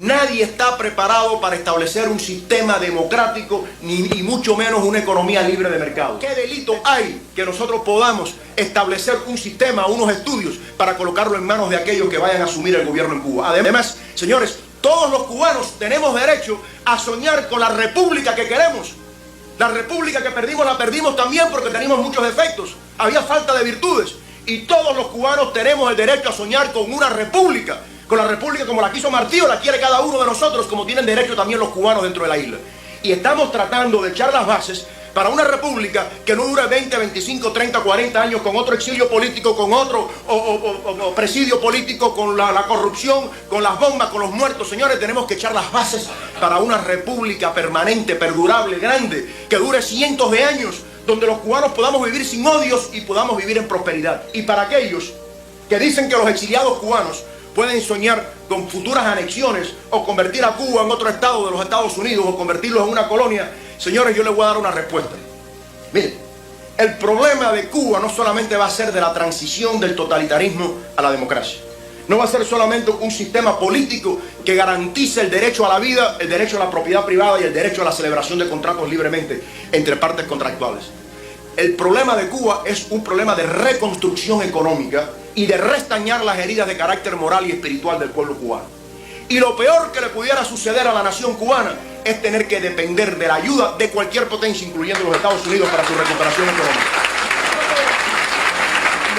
Nadie está preparado para establecer un sistema democrático, ni mucho menos una economía libre de mercado. ¿Qué delito hay que nosotros podamos establecer un sistema, unos estudios para colocarlo en manos de aquellos que vayan a asumir el gobierno en Cuba? Además, señores, todos los cubanos tenemos derecho a soñar con la república que queremos. La república que perdimos, la perdimos también porque teníamos muchos defectos. Había falta de virtudes. Y todos los cubanos tenemos el derecho a soñar con una república. Con la república como la quiso Martí o la quiere cada uno de nosotros, como tienen derecho también los cubanos dentro de la isla. Y estamos tratando de echar las bases para una república que no dure 20, 25, 30, 40 años con otro exilio político, con otro presidio político, con la corrupción, con las bombas, con los muertos. Señores, tenemos que echar las bases para una república permanente, perdurable, grande, que dure cientos de años, donde los cubanos podamos vivir sin odios y podamos vivir en prosperidad. Y para aquellos que dicen que los exiliados cubanos pueden soñar con futuras anexiones o convertir a Cuba en otro estado de los Estados Unidos o convertirlos en una colonia, señores, yo les voy a dar una respuesta. Miren, el problema de Cuba no solamente va a ser de la transición del totalitarismo a la democracia. No va a ser solamente un sistema político que garantice el derecho a la vida, el derecho a la propiedad privada y el derecho a la celebración de contratos libremente entre partes contractuales. El problema de Cuba es un problema de reconstrucción económica y de restañar las heridas de carácter moral y espiritual del pueblo cubano. Y lo peor que le pudiera suceder a la nación cubana es tener que depender de la ayuda de cualquier potencia, incluyendo los Estados Unidos, para su recuperación económica.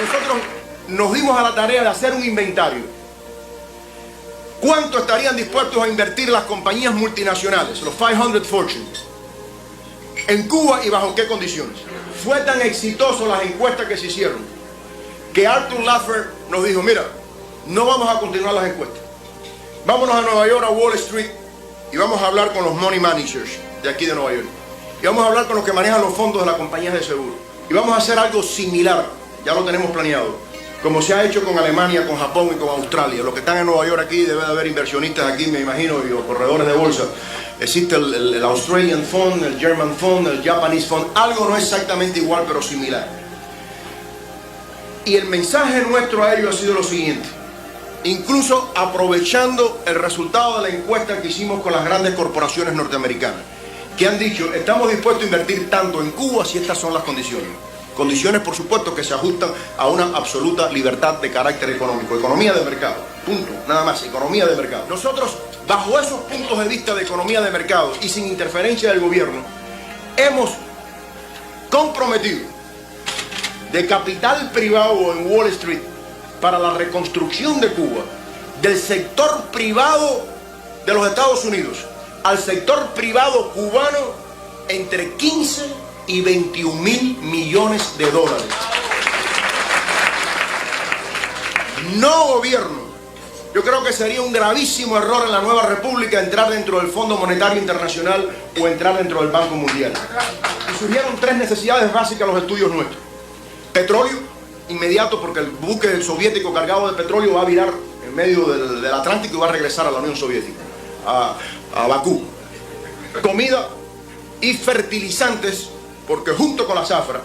Nosotros nos dimos a la tarea de hacer un inventario. ¿Cuánto estarían dispuestos a invertir las compañías multinacionales, los 500 Fortune, en Cuba y bajo qué condiciones? Fue tan exitoso las encuestas que se hicieron que Arthur Laffer nos dijo: mira, no vamos a continuar las encuestas. Vámonos a Nueva York, a Wall Street, y vamos a hablar con los money managers de aquí de Nueva York. Y vamos a hablar con los que manejan los fondos de las compañías de seguro. Y vamos a hacer algo similar, ya lo tenemos planeado, como se ha hecho con Alemania, con Japón y con Australia. Los que están en Nueva York aquí, debe de haber inversionistas aquí, me imagino, y los corredores de bolsa. Existe el Australian Fund, el German Fund, el Japanese Fund. Algo no exactamente igual, pero similar. Y el mensaje nuestro a ellos ha sido lo siguiente. Incluso aprovechando el resultado de la encuesta que hicimos con las grandes corporaciones norteamericanas, que han dicho: estamos dispuestos a invertir tanto en Cuba si estas son las condiciones. Condiciones, por supuesto, que se ajustan a una absoluta libertad de carácter económico. Economía de mercado. Punto. Nada más. Economía de mercado. Nosotros, bajo esos puntos de vista de economía de mercado y sin interferencia del gobierno, hemos comprometido de capital privado en Wall Street para la reconstrucción de Cuba, del sector privado de los Estados Unidos al sector privado cubano, entre 15 y 21 mil millones de dólares. No gobierno. Yo creo que sería un gravísimo error en la nueva república entrar dentro del Fondo Monetario Internacional o entrar dentro del Banco Mundial. Y surgieron tres necesidades básicas en los estudios nuestros. Petróleo, inmediato, porque el buque soviético cargado de petróleo va a virar en medio del Atlántico y va a regresar a la Unión Soviética, a Bakú. Comida y fertilizantes, porque junto con la zafra,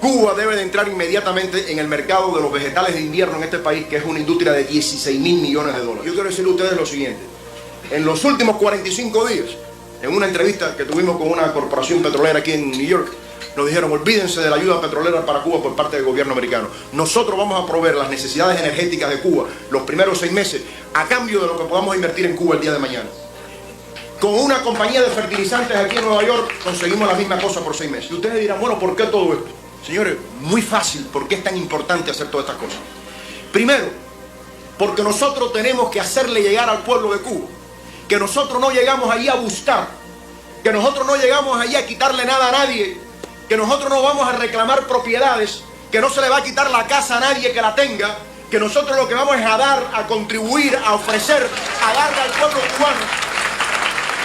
Cuba debe de entrar inmediatamente en el mercado de los vegetales de invierno en este país, que es una industria de 16 mil millones de dólares. Yo quiero decirle a ustedes lo siguiente. En los últimos 45 días, en una entrevista que tuvimos con una corporación petrolera aquí en New York, nos dijeron: olvídense de la ayuda petrolera para Cuba por parte del gobierno americano. Nosotros vamos a proveer las necesidades energéticas de Cuba los primeros 6 meses a cambio de lo que podamos invertir en Cuba el día de mañana. Con una compañía de fertilizantes aquí en Nueva York conseguimos la misma cosa por 6 meses. Y ustedes dirán: bueno, ¿por qué todo esto? Señores, muy fácil. ¿Por qué es tan importante hacer todas estas cosas? Primero, porque nosotros tenemos que hacerle llegar al pueblo de Cuba que nosotros no llegamos allí a buscar, que nosotros no llegamos allí a quitarle nada a nadie, que nosotros no vamos a reclamar propiedades, que no se le va a quitar la casa a nadie que la tenga, que nosotros lo que vamos es a dar, a contribuir, a ofrecer, a darle al pueblo cubano.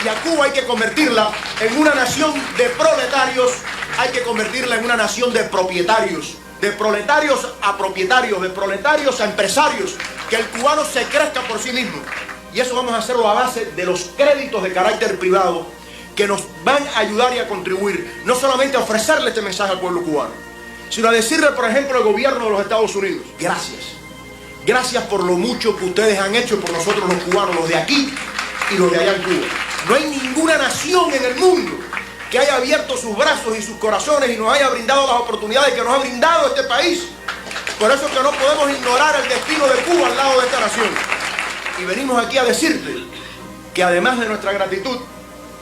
Y a Cuba hay que convertirla en una nación de proletarios, hay que convertirla en una nación de propietarios, de proletarios a propietarios, de proletarios a empresarios, que el cubano se crezca por sí mismo. Y eso vamos a hacerlo a base de los créditos de carácter privado que nos van a ayudar y a contribuir, no solamente a ofrecerle este mensaje al pueblo cubano, sino a decirle, por ejemplo, al gobierno de los Estados Unidos: gracias. Gracias por lo mucho que ustedes han hecho por nosotros los cubanos, los de aquí, y los de allá en Cuba. No hay ninguna nación en el mundo que haya abierto sus brazos y sus corazones y nos haya brindado las oportunidades que nos ha brindado este país. Por eso es que no podemos ignorar el destino de Cuba al lado de esta nación. Y venimos aquí a decirte que además de nuestra gratitud,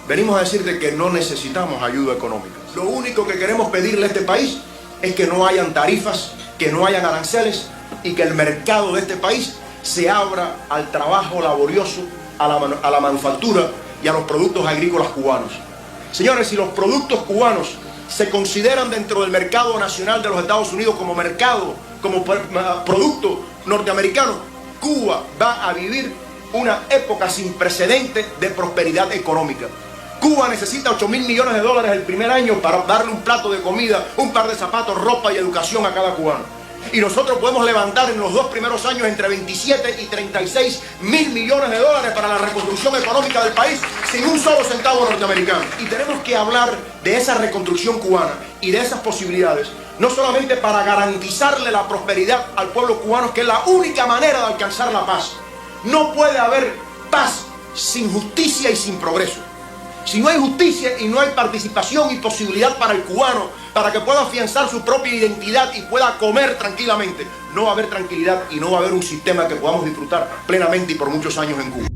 venimos a decirte que no necesitamos ayuda económica. Lo único que queremos pedirle a este país es que no hayan tarifas, que no hayan aranceles y que el mercado de este país se abra al trabajo laborioso, a la manufactura y a los productos agrícolas cubanos. Señores, si los productos cubanos se consideran dentro del mercado nacional de los Estados Unidos como mercado, como producto norteamericano, Cuba va a vivir una época sin precedentes de prosperidad económica. Cuba necesita 8.000 millones de dólares el primer año para darle un plato de comida, un par de zapatos, ropa y educación a cada cubano. Y nosotros podemos levantar en los 2 primeros años entre 27 y 36 mil millones de dólares para la reconstrucción económica del país sin un solo centavo norteamericano. Y tenemos que hablar de esa reconstrucción cubana y de esas posibilidades, no solamente para garantizarle la prosperidad al pueblo cubano, que es la única manera de alcanzar la paz. No puede haber paz sin justicia y sin progreso. Si no hay justicia y no hay participación y posibilidad para el cubano, para que pueda afianzar su propia identidad y pueda comer tranquilamente, no va a haber tranquilidad y no va a haber un sistema que podamos disfrutar plenamente y por muchos años en Cuba.